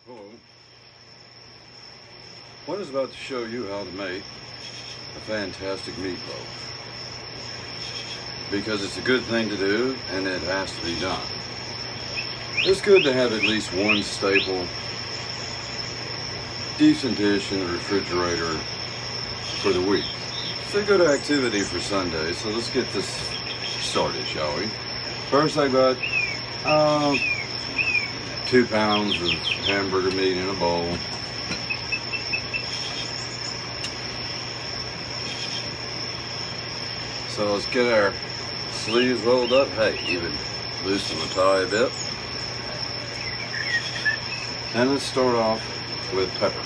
Hello. One is about to show you how to make a fantastic meatloaf, because it's a good thing to do and it has to be done. It's good to have at least one staple, decent dish in the refrigerator for the week. It's a good activity for Sunday, so let's get this started, shall we? First I got 2 pounds of hamburger meat in a bowl. So let's get our sleeves rolled up. Hey, even loosen the tie a bit. And let's start off with pepper.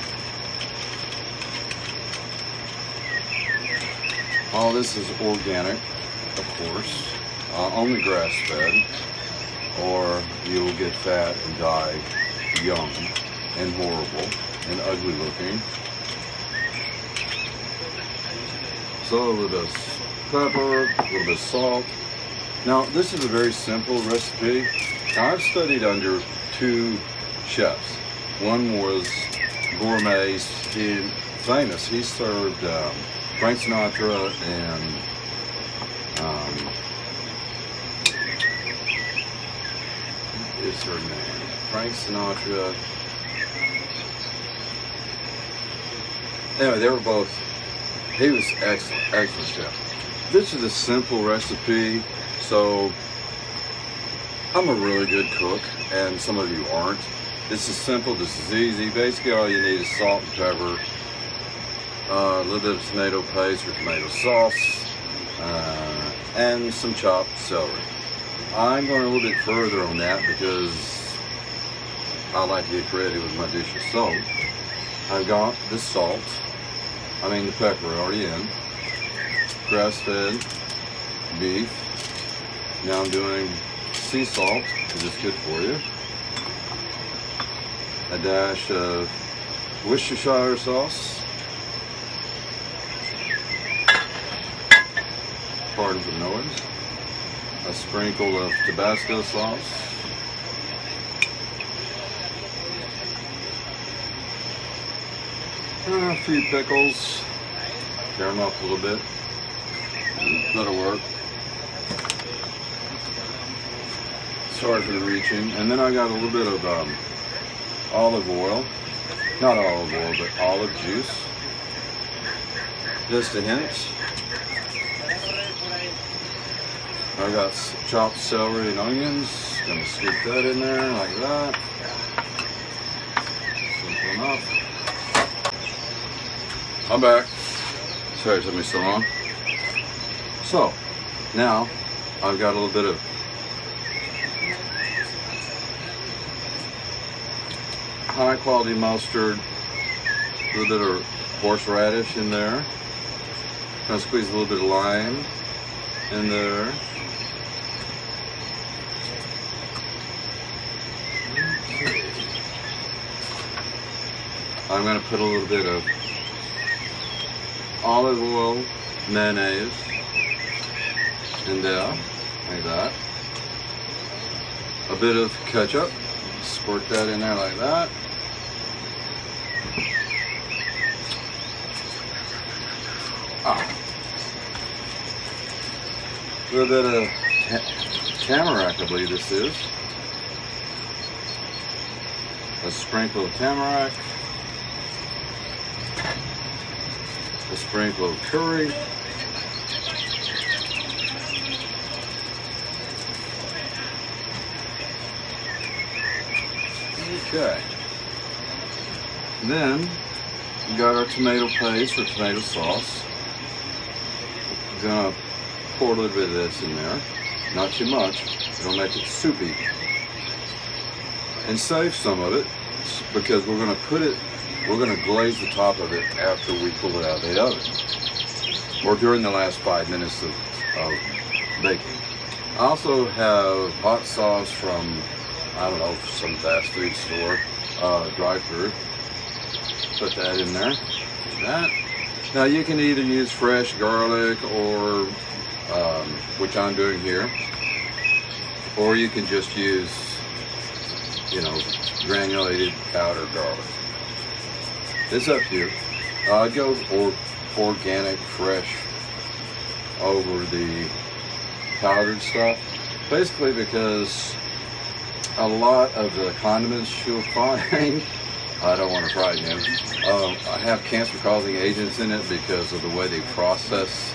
All this is organic, of course, only grass-fed, or you'll get fat and die young and horrible and ugly looking. So a little bit of pepper, a little bit of salt. Now this is a very simple recipe. Now I've studied under 2 chefs. One was gourmet, famous. He served Frank Sinatra and what is her name? Frank Sinatra. Anyway, they were both. He was excellent chef. This is a simple recipe, so I'm a really good cook, and some of you aren't. This is simple, this is easy. Basically all you need is salt and pepper, a little bit of tomato paste or tomato sauce, and some chopped celery. I'm going a little bit further on that because I like to get creative with my dishes. So I've got the salt, the pepper already in, grass-fed beef. Now I'm doing sea salt because it's good for you. A dash of Worcestershire sauce. Pardon for the noise. A sprinkle of Tabasco sauce. And a few pickles. Tear them up a little bit. That'll work. Sorry for the reaching. And then I got a little bit of olive oil. Not olive oil, but olive juice. Just a hint. I got chopped celery and onions. Gonna scoop that in there like that. Simple enough. I'm back. Sorry it took me so long. So, now I've got a little bit of high quality mustard, a little bit of horseradish in there. Gonna squeeze a little bit of lime in there. I'm going to put a little bit of olive oil, mayonnaise in there, like that. A bit of ketchup, squirt that in there like that. A little bit of tamarack, I believe this is. A sprinkle of tamarack. A sprinkle of curry. Okay. Then we got our tomato paste or tomato sauce. We're gonna pour a little bit of this in there. Not too much. It'll make it soupy. And save some of it because we're gonna glaze the top of it after we pull it out of the oven, or during the last 5 minutes of baking. I also have hot sauce from, I don't know, some fast food store, drive-through. Put that in there. Like that. Now you can either use fresh garlic or, which I'm doing here, or you can just use, granulated powdered garlic. It's up to you. I'd go organic, fresh over the powdered stuff. Basically because a lot of the condiments you'll find, I don't want to frighten you, I have cancer-causing agents in it because of the way they process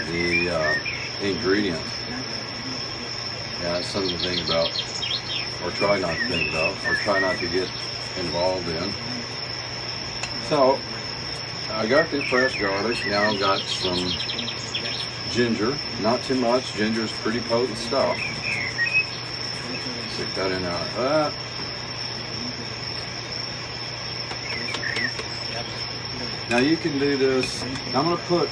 the ingredients. Yeah, that's something to think about, or try not to think about, or try not to get involved in. So, I got the fresh garlic. Now I've got some ginger. Not too much. Ginger is pretty potent stuff. Stick that in there like that. Now you can do this. I'm going to put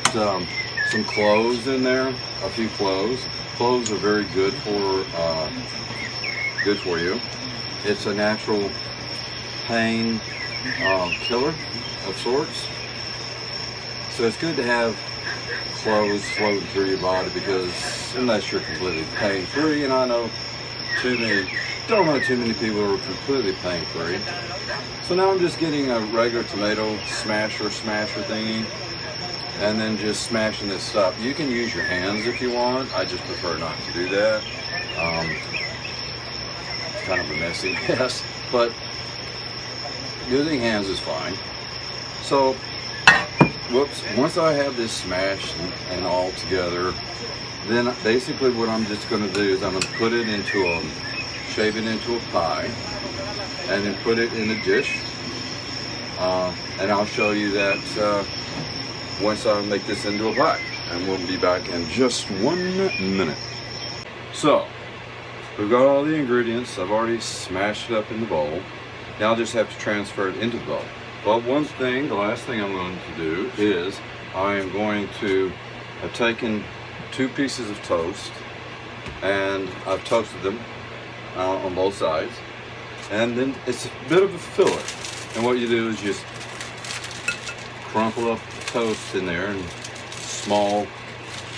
some cloves in there. A few cloves. Cloves are very good for you. It's a natural pain killer of sorts. So it's good to have cloves floating through your body, because unless you're completely pain-free, and I know don't know too many people who are completely pain-free. So now I'm just getting a regular tomato smasher thingy, and then just smashing this stuff. You can use your hands if you want. I just prefer not to do that. It's kind of a messy mess, but using hands is fine. So, once I have this smashed and all together, then basically what I'm just going to do is I'm going to put it shape it into a pie, and then put it in a dish. And I'll show you that once I make this into a pie. And we'll be back in just 1 minute. So, we've got all the ingredients. I've already smashed it up in the bowl. Now I'll just have to transfer it into the bowl. But the last thing I'm going to do is I've taken 2 pieces of toast, and I've toasted them on both sides. And then it's a bit of a filler. And what you do is just crumple up the toast in there in small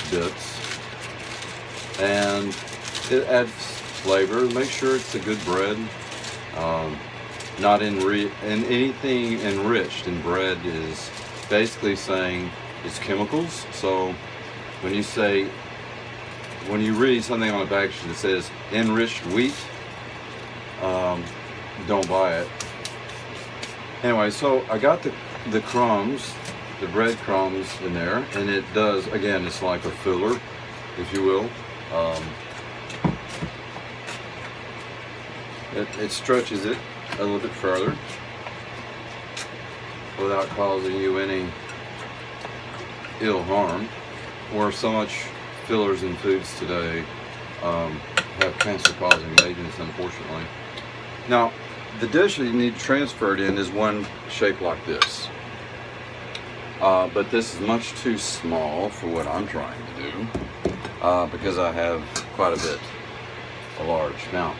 bits. And it adds flavor. Make sure it's a good bread. Not anything enriched in bread is basically saying it's chemicals. So when you read something on the package that says enriched wheat, don't buy it. Anyway, so I got the crumbs, the bread crumbs in there, and it does, again, it's like a filler, if you will. It stretches it a little bit further without causing you any ill harm, where so much fillers in foods today have cancer-causing agents, unfortunately. Now, the dish that you need to transfer it in is one shaped like this. But this is much too small for what I'm trying to do, because I have quite a bit large. Now,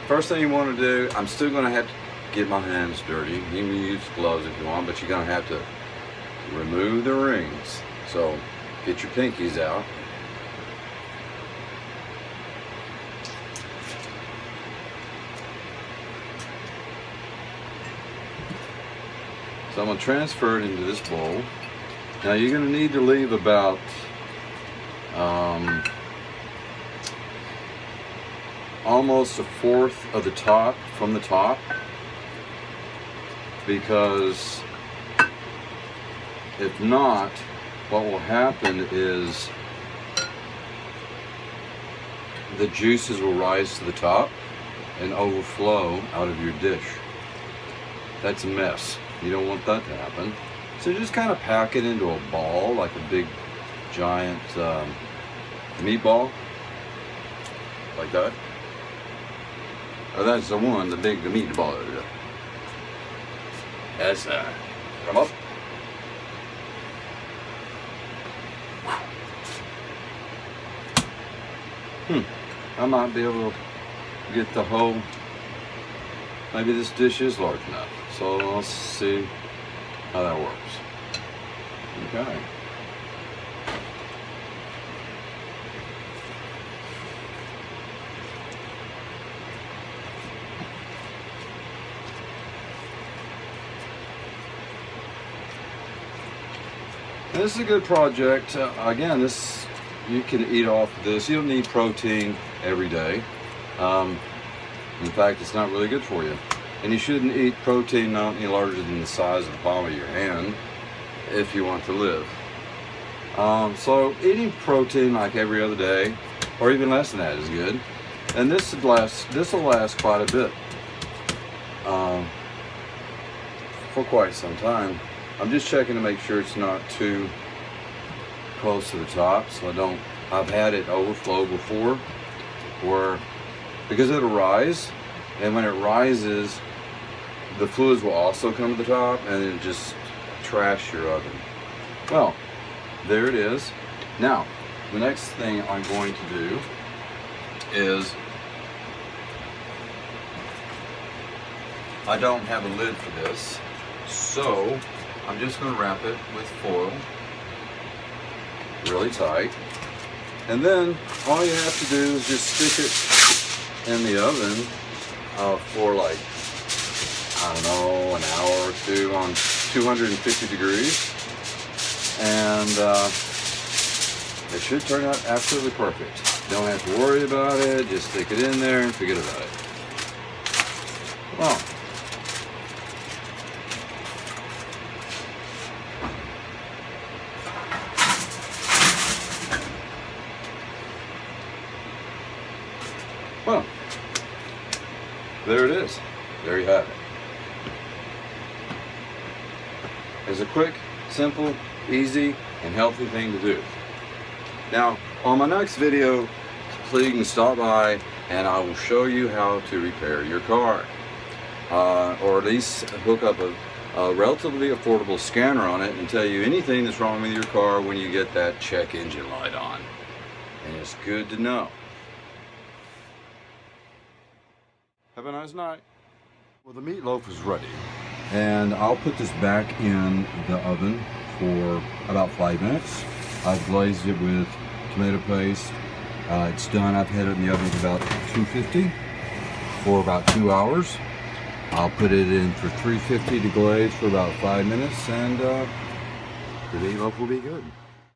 first thing you want to do, I'm still going to have to get my hands dirty. You can use gloves if you want, but you're going to have to remove the rings. So get your pinkies out. So I'm going to transfer it into this bowl. Now you're going to need to leave about almost 1/4 of the top from the top, because if not, what will happen is the juices will rise to the top and overflow out of your dish. That's a mess. You don't want that to happen. So just kind of pack it into a ball, like a big giant meatball, like that. Oh, that's the one, the meatball. That's come up. I might be able to get the whole. Maybe this dish is large enough. So let's see how that works. Okay. And this is a good project. Again, this you can eat off of this. You don't need protein every day. In fact, it's not really good for you. And you shouldn't eat protein not any larger than the size of the palm of your hand if you want to live. So eating protein like every other day, or even less than that, is good. And this will last quite a bit, for quite some time. I'm just checking to make sure it's not too close to the top, so I've had it overflow before, because it'll rise, and when it rises, the fluids will also come to the top, and it just trash your oven. Well, there it is. Now, the next thing I'm going to do is, I don't have a lid for this, so I'm just going to wrap it with foil really tight, and then all you have to do is just stick it in the oven for like, I don't know, an hour or two on 250 degrees, and it should turn out absolutely perfect. Don't have to worry about it, just stick it in there and forget about it. Well, there it is. There you have it. It's a quick, simple, easy, and healthy thing to do. Now, on my next video, please you can stop by and I will show you how to repair your car. Or at least hook up a relatively affordable scanner on it and tell you anything that's wrong with your car when you get that check engine light on. And it's good to know. Have a nice night. Well, the meatloaf is ready, and I'll put this back in the oven for about 5 minutes. I've glazed it with tomato paste. It's done. I've had it in the oven at about 250 for about 2 hours. I'll put it in for 350 to glaze for about 5 minutes, and the meatloaf will be good.